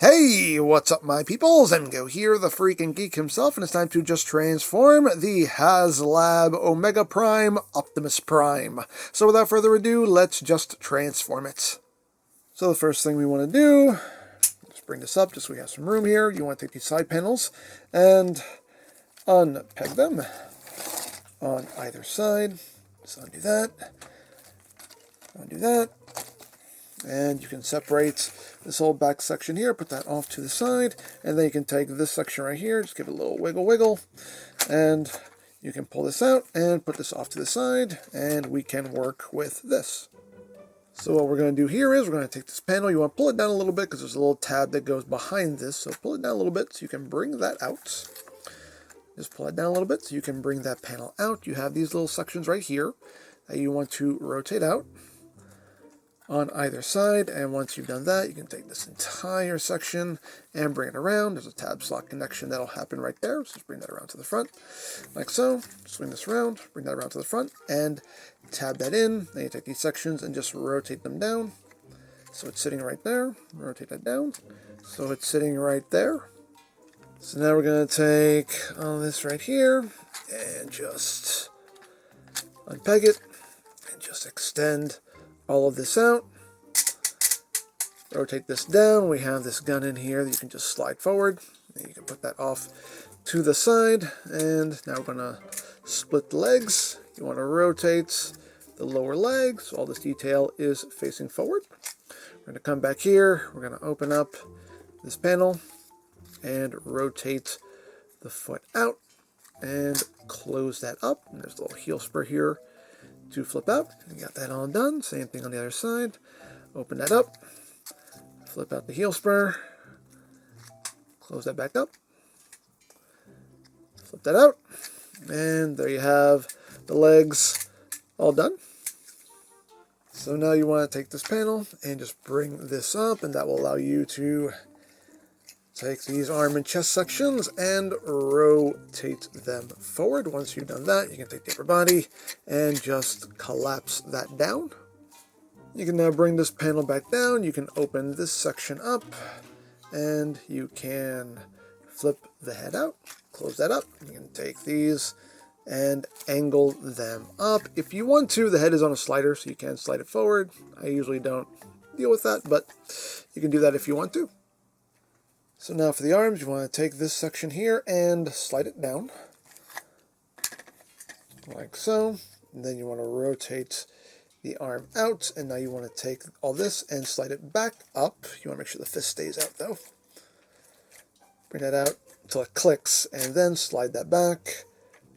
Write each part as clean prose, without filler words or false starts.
Hey, what's up my peoples? Go here, the freaking geek himself, and it's time to just transform the Haslab Omega Prime Optimus Prime. So without further ado, let's just transform it. So the first thing we want to do, let's bring this up just so we have some room here. You want to take these side panels and unpeg them on either side. So undo that, undo that. And you can separate this whole back section here, put that off to the side, and then you can take this section right here, just give it a little wiggle, and you can pull this out and put this off to the side, and we can work with this. So what we're going to do here is we're going to take this panel. You want to pull it down a little bit because there's a little tab that goes behind this, so pull it down a little bit so you can bring that out. Just pull it down a little bit so you can bring that panel out. You have these little sections right here that you want to rotate out on either side, and once you've done that, you can take this entire section and bring it around. There's a tab slot connection that'll happen right there, so just bring that around to the front, like so. Swing this around, bring that around to the front, and tab that in. Then you take these sections and just rotate them down, so it's sitting right there. Rotate that down, so it's sitting right there. So now we're going to take all this right here, and just unpeg it, and just extend all of this out. Rotate this down. We have this gun in here that you can just slide forward. And you can put that off to the side. And now we're going to split the legs. You want to rotate the lower legs. So all this detail is facing forward. We're going to come back here. We're going to open up this panel and rotate the foot out and close that up. And there's a little heel spur here to flip out. You got that all done. Same thing on the other side. Open that up, flip out the heel spur, close that back up, flip that out, and there you have the legs all done. So now you want to take this panel and just bring this up, and that will allow you to take these arm and chest sections and rotate them forward. Once you've done that, you can take the upper body and just collapse that down. You can now bring this panel back down. You can open this section up, and you can flip the head out, close that up. You can take these and angle them up. If you want to, the head is on a slider, so you can slide it forward. I usually don't deal with that, but you can do that if you want to. So now for the arms, you want to take this section here and slide it down, like so. And then you want to rotate the arm out, and now you want to take all this and slide it back up. You want to make sure the fist stays out though. Bring that out until it clicks, and then slide that back.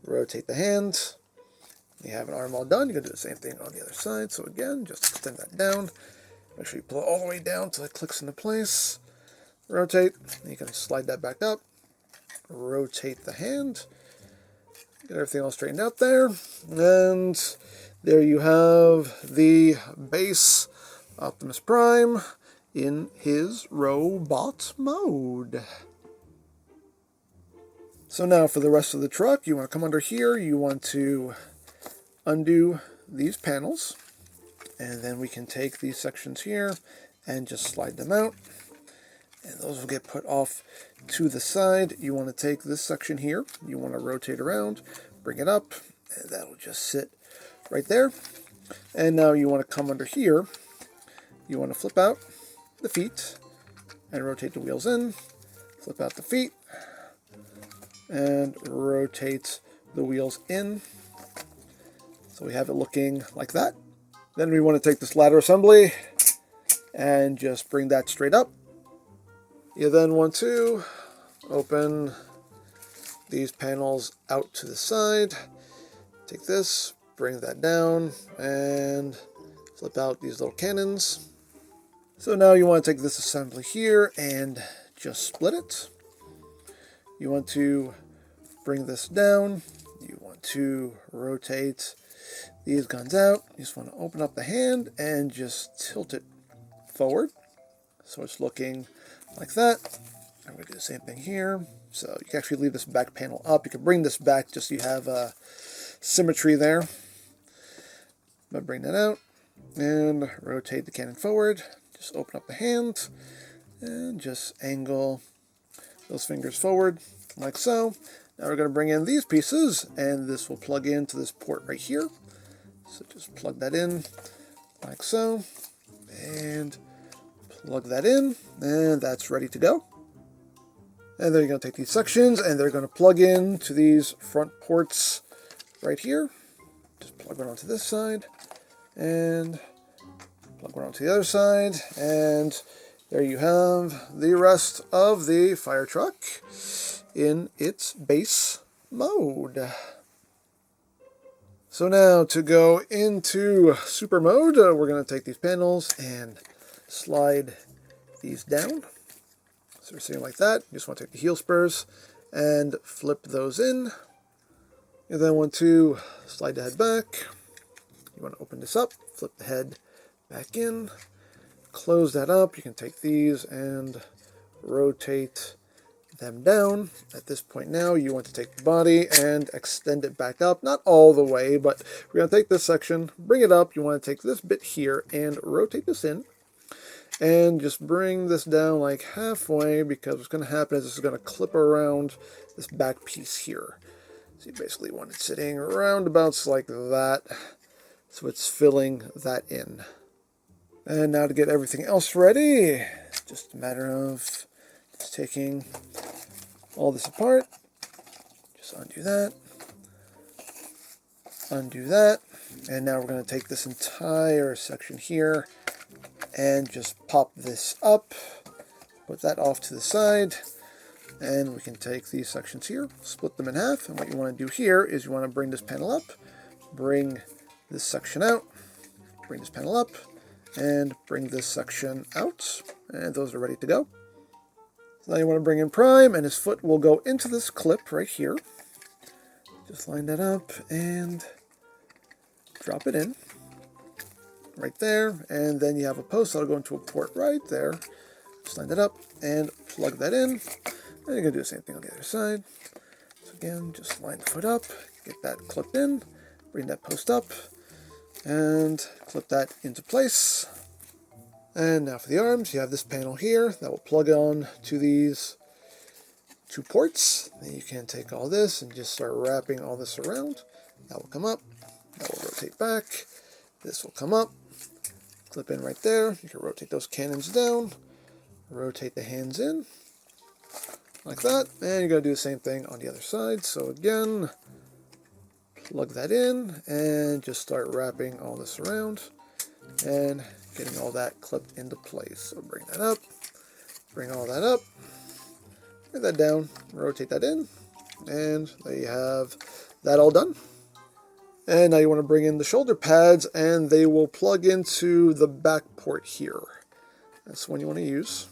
Rotate the hand. You have an arm all done. You can do the same thing on the other side. So again, just extend that down. Make sure you pull it all the way down until it clicks into place. Rotate, you can slide that back up, rotate the hand, get everything all straightened out there, and there you have the base Optimus Prime in his robot mode. So now for the rest of the truck, you want to come under here, you want to undo these panels, and then we can take these sections here and just slide them out. And those will get put off to the side. You want to take this section here. You want to rotate around, bring it up, and that will just sit right there. And now you want to come under here. You want to flip out the feet and rotate the wheels in. Flip out the feet and rotate the wheels in. So we have it looking like that. Then we want to take this ladder assembly and just bring that straight up. You then want to open these panels out to the side. Take this, bring that down, and flip out these little cannons. So now you want to take this assembly here and just split it. You want to bring this down. You want to rotate these guns out. You just want to open up the hand and just tilt it forward. So it's looking like that. I'm going to do the same thing here. So you can actually leave this back panel up. You can bring this back just so you have symmetry there. I'm going to bring that out and rotate the cannon forward. Just open up the hand And just angle those fingers forward, like so. Now we're going to bring in these pieces, and this will plug into this port right here. So just plug that in, like so. And plug that in, and that's ready to go. And then you're going to take these sections, and they're going to plug in to these front ports right here. Just plug one onto this side, and plug one onto the other side, and there you have the rest of the fire truck in its base mode. So now to go into super mode, we're going to take these panels and slide these down. So we're sitting like that. You just want to take the heel spurs and flip those in. You then want to slide the head back. You want to open this up, flip the head back in, close that up. You can take these and rotate them down. At this point now, you want to take the body and extend it back up. Not all the way, but we're going to take this section, bring it up. You want to take this bit here and rotate this in. And just bring this down like halfway, because what's going to happen is this is going to clip around this back piece here. So you basically want it sitting roundabouts like that, so it's filling that in. And now to get everything else ready, just a matter of just taking all this apart. Just undo that, and now we're going to take this entire section here and just pop this up, put that off to the side, and we can take these sections here, split them in half, and what you want to do here is you want to bring this panel up, bring this section out, bring this panel up, and bring this section out, and those are ready to go. So now you want to bring in Prime, and his foot will go into this clip right here. Just line that up and drop it in. Right there, and then you have a post that'll go into a port right there. Just line that up and plug that in, and you're going to do the same thing on the other side. So again, just line the foot up, get that clipped in, bring that post up, and clip that into place. And now for the arms, you have this panel here that will plug on to these two ports. Then you can take all this and just start wrapping all this around. That will come up, that will rotate back, this will come up, clip in right there. You can rotate those cannons down, rotate the hands in, like that, and you're going to do the same thing on the other side. So again, plug that in, and just start wrapping all this around, and getting all that clipped into place. So bring that up, bring all that up, bring that down, rotate that in, and there you have that all done. And now you want to bring in the shoulder pads, and they will plug into the back port here. That's the one you want to use.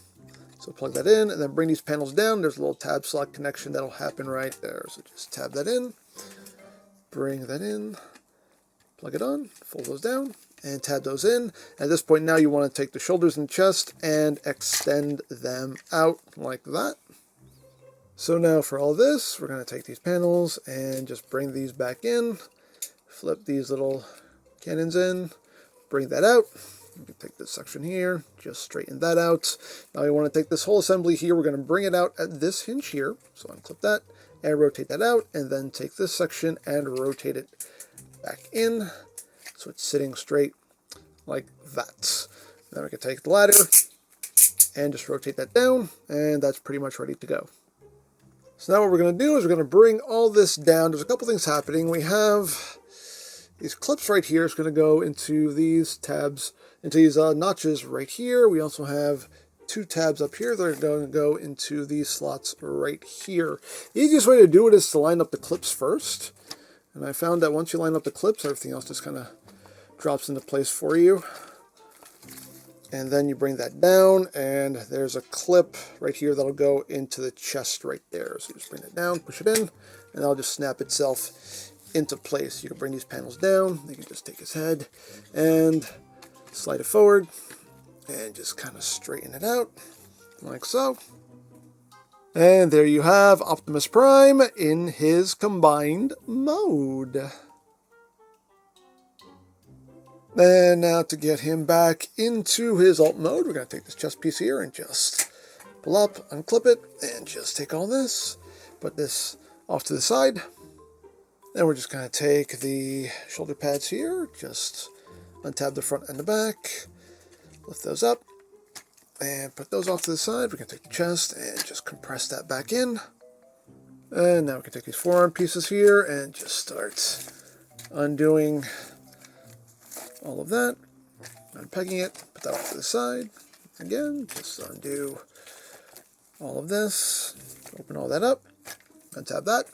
So plug that in, and then bring these panels down. There's a little tab slot connection that'll happen right there. So just tab that in, bring that in, plug it on, fold those down, and tab those in. At this point now you want to take the shoulders and chest and extend them out like that. So now for all this, we're going to take these panels and just bring these back in. Flip these little cannons in, bring that out. You can take this section here, just straighten that out. Now you want to take this whole assembly here, we're going to bring it out at this hinge here. So unclip that and rotate that out, and then take this section and rotate it back in so it's sitting straight like that. Then we can take the ladder and just rotate that down, and that's pretty much ready to go. So now what we're going to do is we're going to bring all this down. There's a couple things happening. We have these clips right here. It's going to go into these tabs, into these notches right here. We also have two tabs up here that are going to go into these slots right here. The easiest way to do it is to line up the clips first. And I found that once you line up the clips, everything else just kind of drops into place for you. And then you bring that down, and there's a clip right here that'll go into the chest right there. So you just bring it down, push it in, and that'll just snap itself into place. You can bring these panels down. You can just take his head and slide it forward and just kind of straighten it out like so. And there you have Optimus Prime in his combined mode. And now to get him back into his alt mode, we're going to take this chest piece here and just pull up, unclip it, and just take all this, put this off to the side. Then we're just going to take the shoulder pads here, just untab the front and the back, lift those up, and put those off to the side. We can take the chest and just compress that back in. And now we can take these forearm pieces here and just start undoing all of that, unpegging it, put that off to the side. Again, just undo all of this, open all that up, untab that,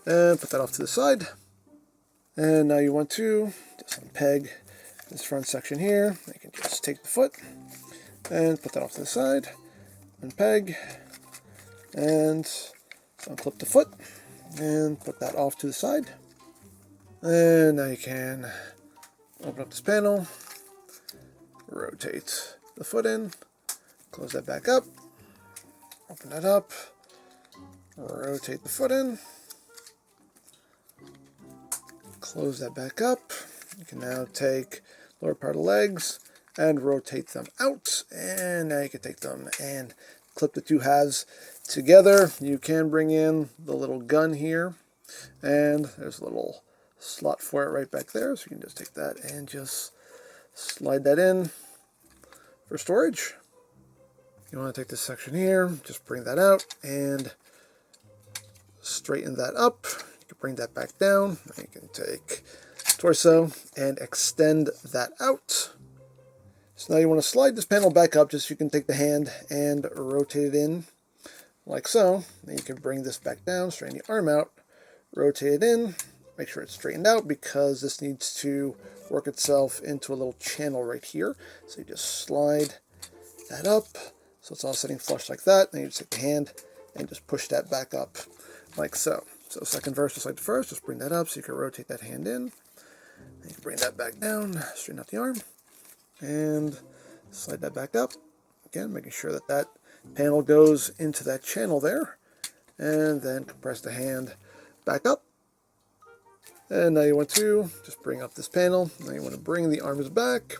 and put that off to the side. And now you want to just unpeg this front section here. You can just take the foot and put that off to the side, unpeg, and unclip the foot, and put that off to the side. And now you can open up this panel, rotate the foot in, close that back up, open that up, rotate the foot in, close that back up. You can now take lower part of the legs and rotate them out, and now you can take them and clip the two halves together. You can bring in the little gun here, and there's a little slot for it right back there, so you can just take that and just slide that in for storage. You want to take this section here, just bring that out and straighten that up. You can bring that back down. You can take torso and extend that out. So now you want to slide this panel back up, just so you can take the hand and rotate it in like so. Then you can bring this back down, straighten the arm out, rotate it in, make sure it's straightened out because this needs to work itself into a little channel right here. So you just slide that up so it's all sitting flush like that. Then you just take the hand and just push that back up like so. So second verse, just like the first, just bring that up so you can rotate that hand in. Then you can bring that back down, straighten out the arm, and slide that back up. Again, making sure that that panel goes into that channel there. And then compress the hand back up. And now you want to just bring up this panel. Now you want to bring the arms back.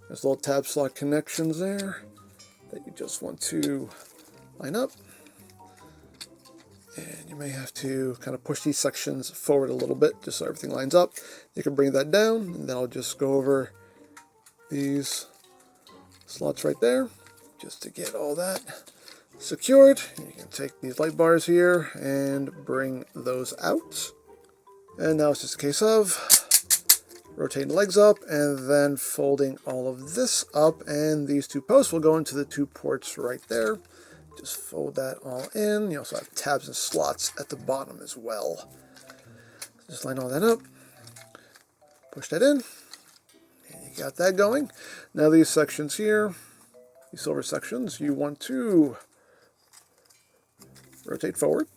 There's little tab slot connections there that you just want to line up. And you may have to kind of push these sections forward a little bit just so everything lines up. You can bring that down, and then I'll just go over these slots right there just to get all that secured. You can take these light bars here and bring those out. And now it's just a case of rotating the legs up and then folding all of this up, and these two posts will go into the two ports right there. Just fold that all in. You also have tabs and slots at the bottom as well. Just line all that up, push that in, and you got that going. Now these sections here, these silver sections, you want to rotate forward.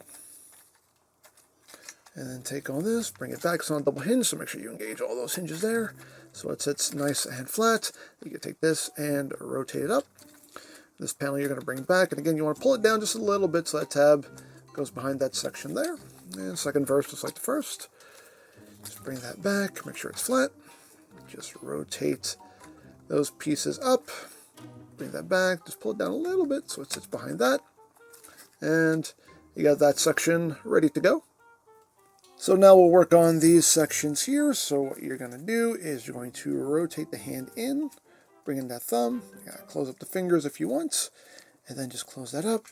And then take all this, bring it back. It's on a double hinge, so make sure you engage all those hinges there so it sits nice and flat. You can take this and rotate it up. This panel you're going to bring back, and again, you want to pull it down just a little bit so that tab goes behind that section there. And second verse, just like the first. Just bring that back, make sure it's flat. Just rotate those pieces up, bring that back, just pull it down a little bit so it sits behind that. And you got that section ready to go. So now we'll work on these sections here. So what you're going to do is you're going to rotate the hand in, bring in that thumb, you gotta close up the fingers if you want, and then just close that up,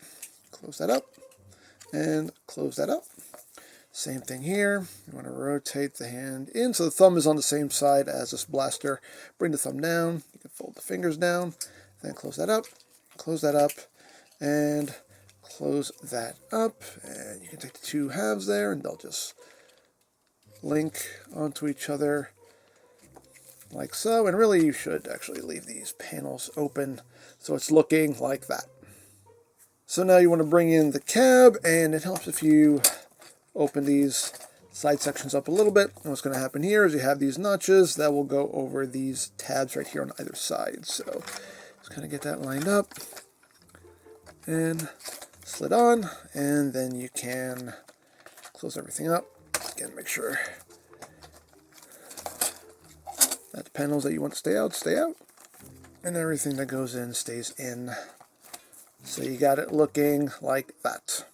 and close that up. Same thing here. You want to rotate the hand in so the thumb is on the same side as this blaster. Bring the thumb down, you can fold the fingers down, then close that up, and close that up. And you can take the two halves there and they'll just link onto each other like so. And really you should actually leave these panels open so it's looking like that. So now you want to bring in the cab, and it helps if you open these side sections up a little bit. And what's going to happen here is you have these notches that will go over these tabs right here on either side. So just kind of get that lined up and slid on, and then you can close everything up. Again, make sure that the panels that you want to stay out, and everything that goes in stays in So you got it looking like that.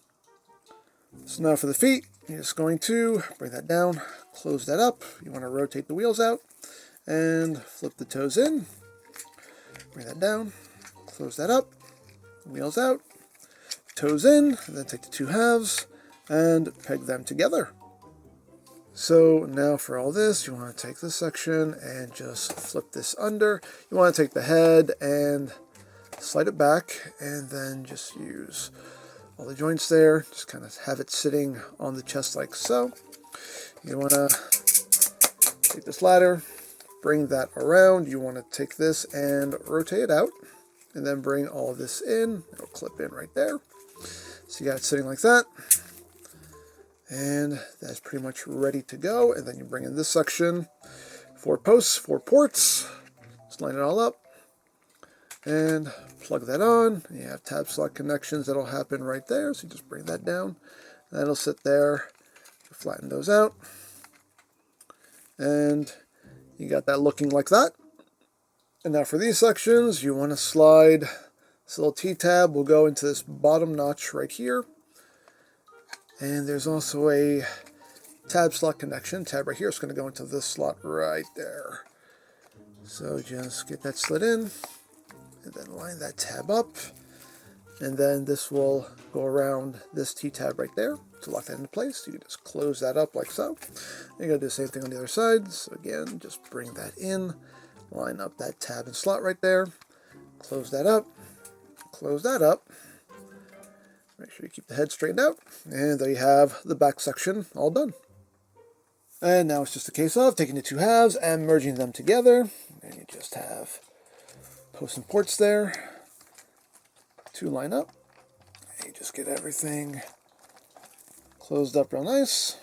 So now for the feet, you're just going to bring that down, close that up. You want to rotate the wheels out and flip the toes in. Bring that down, close that up, wheels out, toes in, and then take the 2 halves and peg them together. So now for all this, you want to take this section and just flip this under. You want to take the head and slide it back, and then just use all the joints there. Just kind of have it sitting on the chest like so. You want to take this ladder, bring that around. You want to take this and rotate it out, and then bring all of this in. It'll clip in right there. So you got it sitting like that. And that's pretty much ready to go. And then you bring in this section, 4 posts, 4 ports. Just line it all up and plug that on. You have tab slot connections that'll happen right there. So you just bring that down. That'll sit there. Flatten those out. And you got that looking like that. And now for these sections, you want to slide this little T-tab. Will go into this bottom notch right here. And there's also a tab slot connection. Tab right here is going to go into this slot right there. So just get that slid in, and then line that tab up. And then this will go around this T-tab right there to lock that into place. You can just close that up like so. You're going to do the same thing on the other side. So again, just bring that in, line up that tab and slot right there, close that up, close that up. Make sure you keep the head straightened out, and there you have the back section all done. And now it's just a case of taking the 2 halves and merging them together, and you just have posts and ports there, 2 line up, and you just get everything closed up real nice.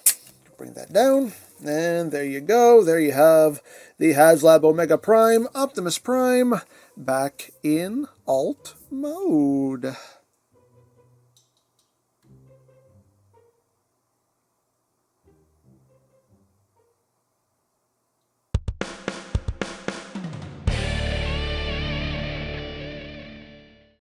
Bring that down, and there you go. There you have the Haslab Omega Prime Optimus Prime back in alt mode.